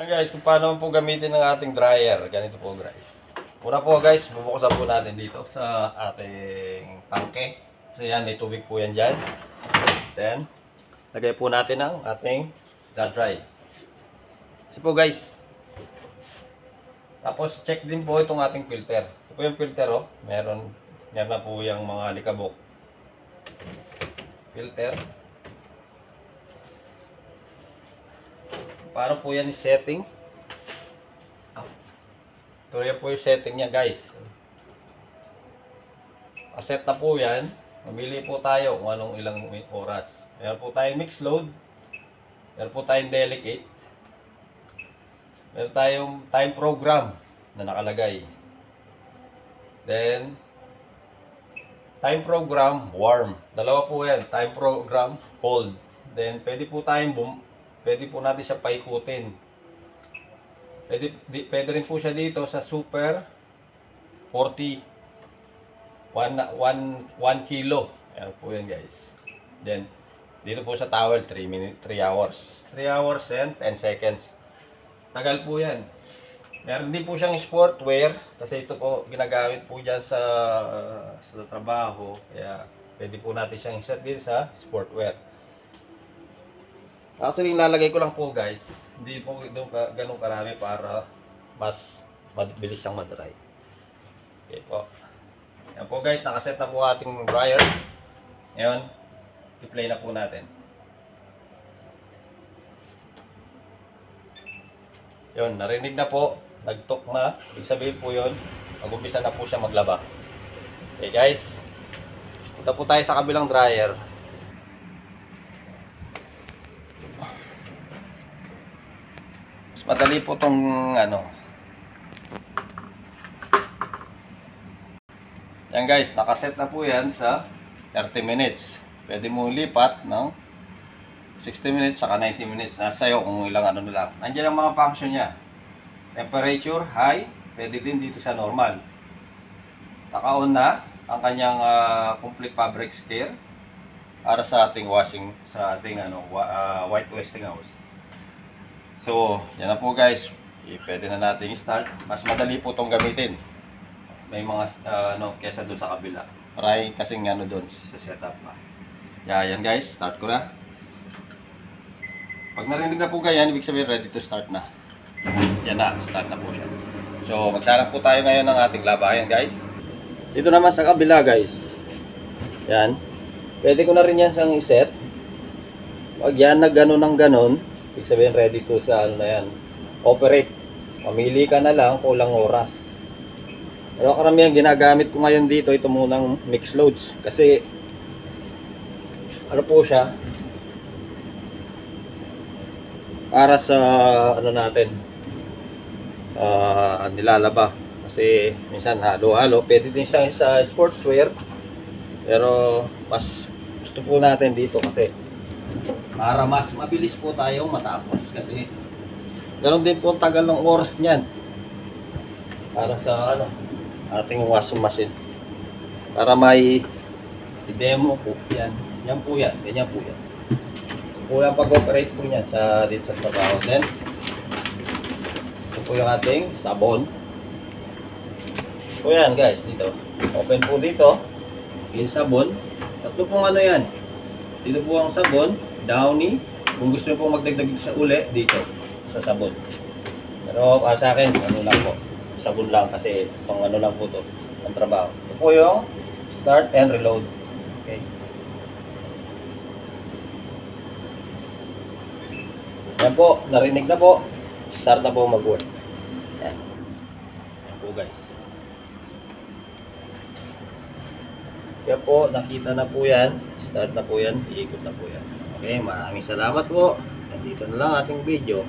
Ayan guys, kung paano po gamitin ng ating dryer. Ganito po guys. Una po guys, bubuksan po natin dito sa ating tangke. So yan, may tubig po yan dyan. Then, lagay po natin ang ating dry. So po guys. Tapos check din po itong ating filter. Ito po yung filter oh. Meron na po yung mga alikabok. Filter. Paano po yan i-setting? Ito yan po yung setting niya guys. Set na po yan. Mamili po tayo kung anong ilang oras. Meron po tayong mix load. Meron po tayong delicate. Meron tayong time program na nakalagay. Then, time program warm. Dalawa po yan. Time program cold. Then, pwede po natin siya paikutin. Pwede rin po siya dito sa super 40 1 kilo. Ayan po yan guys. Then, dito po sa towel 3 hours. 3 hours and 10 seconds. Tagal po yan. Meron din po siyang sportwear. Kasi ito po ginagamit po dyan sa trabaho. Kaya pwede po natin siyang set din sa sportwear. Actually, nilalagay ko lang po guys. Hindi po ganun karami para mas mabilis siyang madry. Okay po. Yan po guys, nakaset na po ating dryer. Ngayon, i-play na po natin. Yun, narinig na po. Nagtok na. Ibig sabihin po yun, mag-umpisa na po siya maglaba. Okay guys. Punta po tayo sa kabilang dryer. Mas madali po tong yan guys, nakaset na po yan sa 30 minutes. Pwede mo lipat ng 60 minutes saka 90 minutes. Nasa iyo kung ilang na lang. Nandiyan ang mga function niya. Temperature, high. Pwede din dito sa normal. Naka-on na ang kanyang complete fabric care para sa ating white Westinghouse. So, yan na po guys. Pwede na natin i-start. Mas madali po itong gamitin. May mga kesa doon sa kabila. Maraming kasing doon sa setup na. Yan guys, start ko na. Pag narinig na po ganyan, ibig sabihin ready to start na. Yan na, start na po siya. So, magsarap po tayo ngayon ng ating labayan guys. Dito naman sa kabila guys. Yan. Pwede ko na rin yan siyang iset. Pag yan na gano'n ng gano'n, ibig sabihin ready to sa operate. Mamili ka na lang kulang oras. Pero karamihan ginagamit ko ngayon dito ito munang mix loads kasi po siya para sa natin nilalaba kasi minsan halo-halo. Pwede din siya sa sportswear pero mas gusto po natin dito kasi para mas mabilis po tayong matapos kasi ganoon din po tagal ng oras niyan para sa ating washing machine para may i-demo po yan. Yan po yan, ganyan po yan. Po yung pag-operate po yan dito sa trabaho. Then ito po yung ating sabon po yan guys dito. Open po dito yung sabon. Tatlo pong yan. Dito po ang sabon, Downy. Kung gusto nyo po magdagdag sa uli, dito sa sabon. Pero para sa akin, lang po. Sabon lang kasi pang lang po to ang trabaho. Ito po yung start and reload. Okay. Yan po, narinig na po. Start na po mag-work. Yan. Yan po guys. Yan po, nakita na po yan. Start na po yan. Iikot na po yan. Okay, maraming salamat po. Nandito na lang ating video.